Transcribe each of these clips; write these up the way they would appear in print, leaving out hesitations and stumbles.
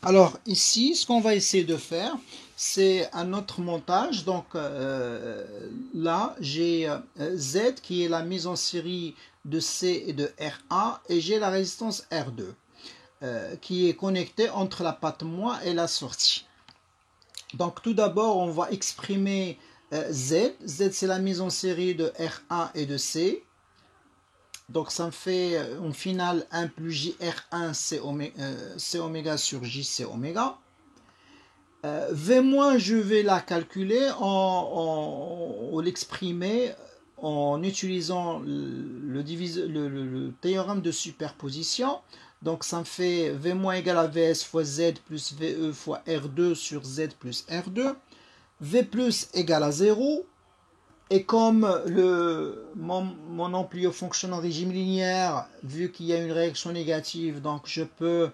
Alors ici, ce qu'on va essayer de faire, c'est un autre montage. Donc là, j'ai Z qui est la mise en série de C et de R1 et j'ai la résistance R2 qui est connectée entre la patte moins et la sortie. Donc tout d'abord, on va exprimer Z. Z, c'est la mise en série de R1 et de C. Donc ça me fait en finale 1 plus JR1 C oméga sur JC oméga. V-, je vais la calculer en l'exprimer en utilisant le théorème de superposition. Donc ça me fait V- égale à Vs fois Z plus VE fois R2 sur Z plus R2. V plus égale à 0. Et comme mon ampli fonctionne en régime linéaire, vu qu'il y a une réaction négative, donc je peux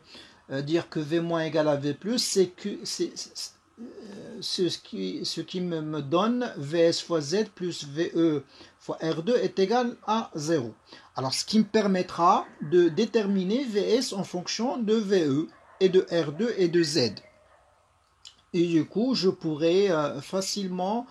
dire que V- égale à V plus, c'est ce qui me donne Vs fois Z plus VE fois R2 est égal à 0. Alors ce qui me permettra de déterminer Vs en fonction de VE et de R2 et de Z. Et du coup, je pourrais facilement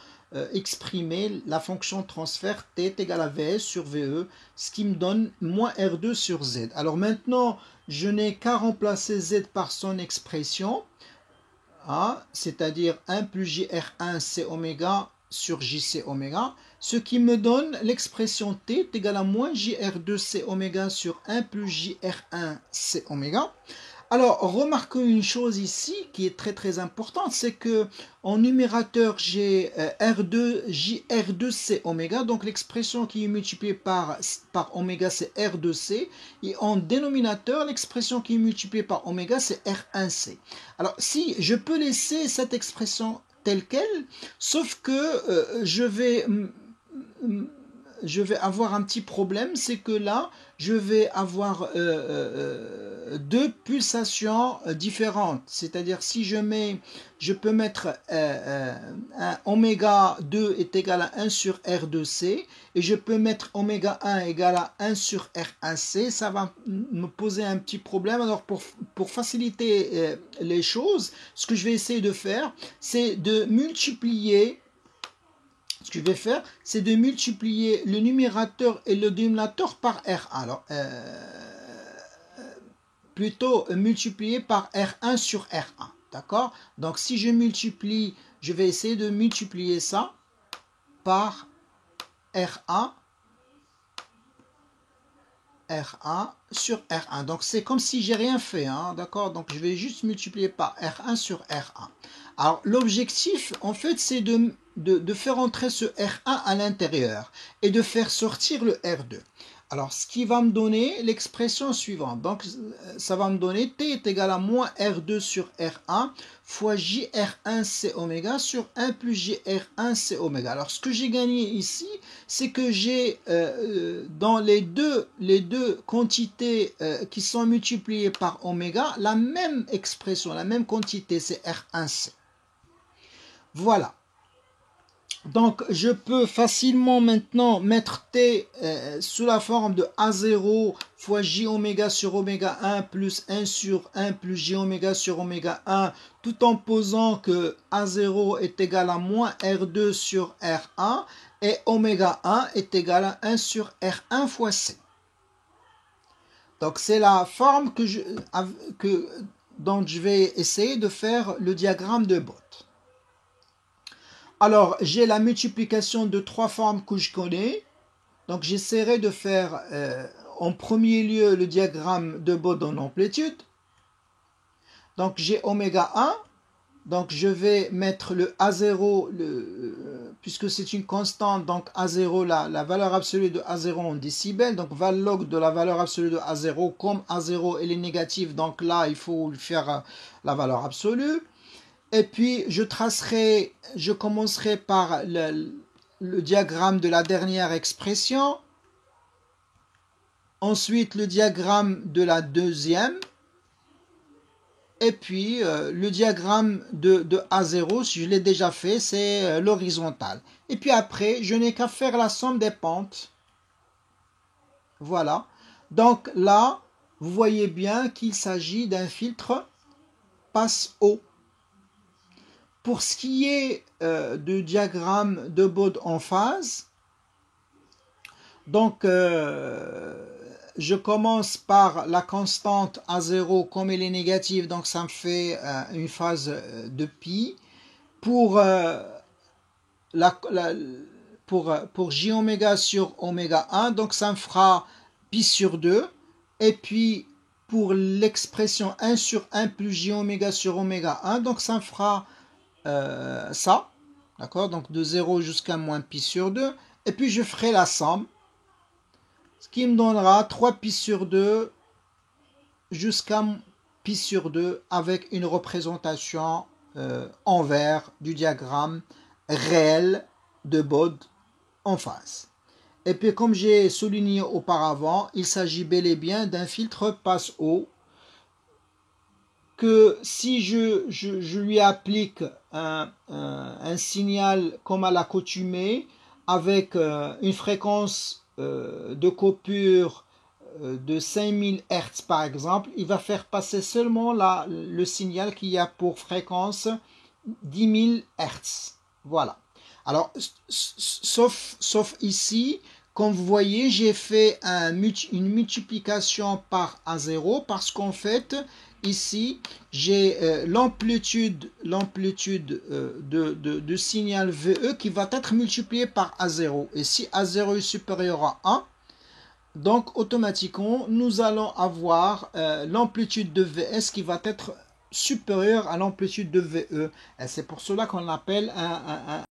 exprimer la fonction transfert t est égal à Vs sur Ve, ce qui me donne moins R2 sur Z. Alors maintenant, je n'ai qu'à remplacer Z par son expression, hein, c'est-à-dire 1 plus JR1 C oméga sur JC oméga, ce qui me donne l'expression t est égal à moins JR2 C oméga sur 1 plus JR1 C oméga. Alors, remarquons une chose ici qui est très très importante, c'est que en numérateur j'ai R2, JR2C oméga, donc l'expression qui est multipliée par oméga c'est R2C, et en dénominateur l'expression qui est multipliée par oméga c'est R1C. Alors, si je peux laisser cette expression telle qu'elle, sauf que je vais avoir un petit problème, c'est que là, je vais avoir deux pulsations différentes. C'est-à-dire, si je peux mettre un oméga 2 est égal à 1 sur R2C, et je peux mettre oméga 1 égal à 1 sur R1C, ça va me poser un petit problème. Alors, pour faciliter les choses, ce que je vais essayer de faire, c'est de multiplier. Ce que je vais faire, c'est de multiplier le numérateur et le dénominateur par R1. Alors, plutôt multiplier par R1 sur R1. D'accord? Donc, si je multiplie, je vais essayer de multiplier ça par R1 sur R1. Donc c'est comme si j'ai rien fait, hein, d'accord? Donc je vais juste multiplier par R1 sur R1. Alors l'objectif, en fait, c'est de faire entrer ce R1 à l'intérieur et de faire sortir le R2. Alors ce qui va me donner l'expression suivante. Donc ça va me donner T est égal à moins R2 sur R1 fois JR1C oméga sur 1 plus JR1C oméga. Alors ce que j'ai gagné ici, c'est que j'ai dans les deux quantités qui sont multipliées par oméga, la même expression, la même quantité, c'est R1C. Voilà. Donc, je peux facilement maintenant mettre T sous la forme de A0 fois J oméga sur oméga 1 plus 1 sur 1 plus J oméga sur oméga 1, tout en posant que A0 est égal à moins R2 sur R1 et oméga 1 est égal à 1 sur R1 fois C. Donc, c'est la forme dont je vais essayer de faire le diagramme de Bott. Alors, j'ai la multiplication de trois formes que je connais. Donc, j'essaierai de faire en premier lieu le diagramme de Bott en amplitude. Donc, j'ai oméga 1. Donc, je vais mettre le A0, puisque c'est une constante, donc A0, la valeur absolue de A0 en décibels. Donc, val log de la valeur absolue de A0. Comme A0 elle est négative, donc là, il faut faire la valeur absolue. Et puis, je commencerai par le diagramme de la dernière expression. Ensuite, le diagramme de la deuxième. Et puis, le diagramme de A0, si je l'ai déjà fait, c'est l'horizontale. Et puis après, je n'ai qu'à faire la somme des pentes. Voilà. Donc là, vous voyez bien qu'il s'agit d'un filtre passe haut. Pour ce qui est du diagramme de Bode en phase, donc je commence par la constante A0, comme elle est négative, donc ça me fait une phase de pi. Pour j oméga sur oméga 1, donc ça me fera pi sur 2. Et puis pour l'expression 1 sur 1 plus j oméga sur oméga 1, donc ça me fera ça, d'accord, donc de 0 jusqu'à moins pi sur 2. Et puis je ferai la somme, ce qui me donnera 3 pi sur 2 jusqu'à pi sur 2 avec une représentation envers du diagramme réel de Bode en phase. Et puis comme j'ai souligné auparavant, il s'agit bel et bien d'un filtre passe-haut que si je lui applique un signal comme à l'accoutumée avec une fréquence de coupure de 5000 Hz par exemple, il va faire passer seulement le signal qui a pour fréquence 10 000 Hz. Voilà. Alors, sauf ici, comme vous voyez, j'ai fait une multiplication par A0 parce qu'en fait, ici, j'ai l'amplitude de signal VE qui va être multiplié par A0. Et si A0 est supérieur à 1, donc automatiquement, nous allons avoir l'amplitude de VS qui va être supérieure à l'amplitude de VE. Et c'est pour cela qu'on l'appelle un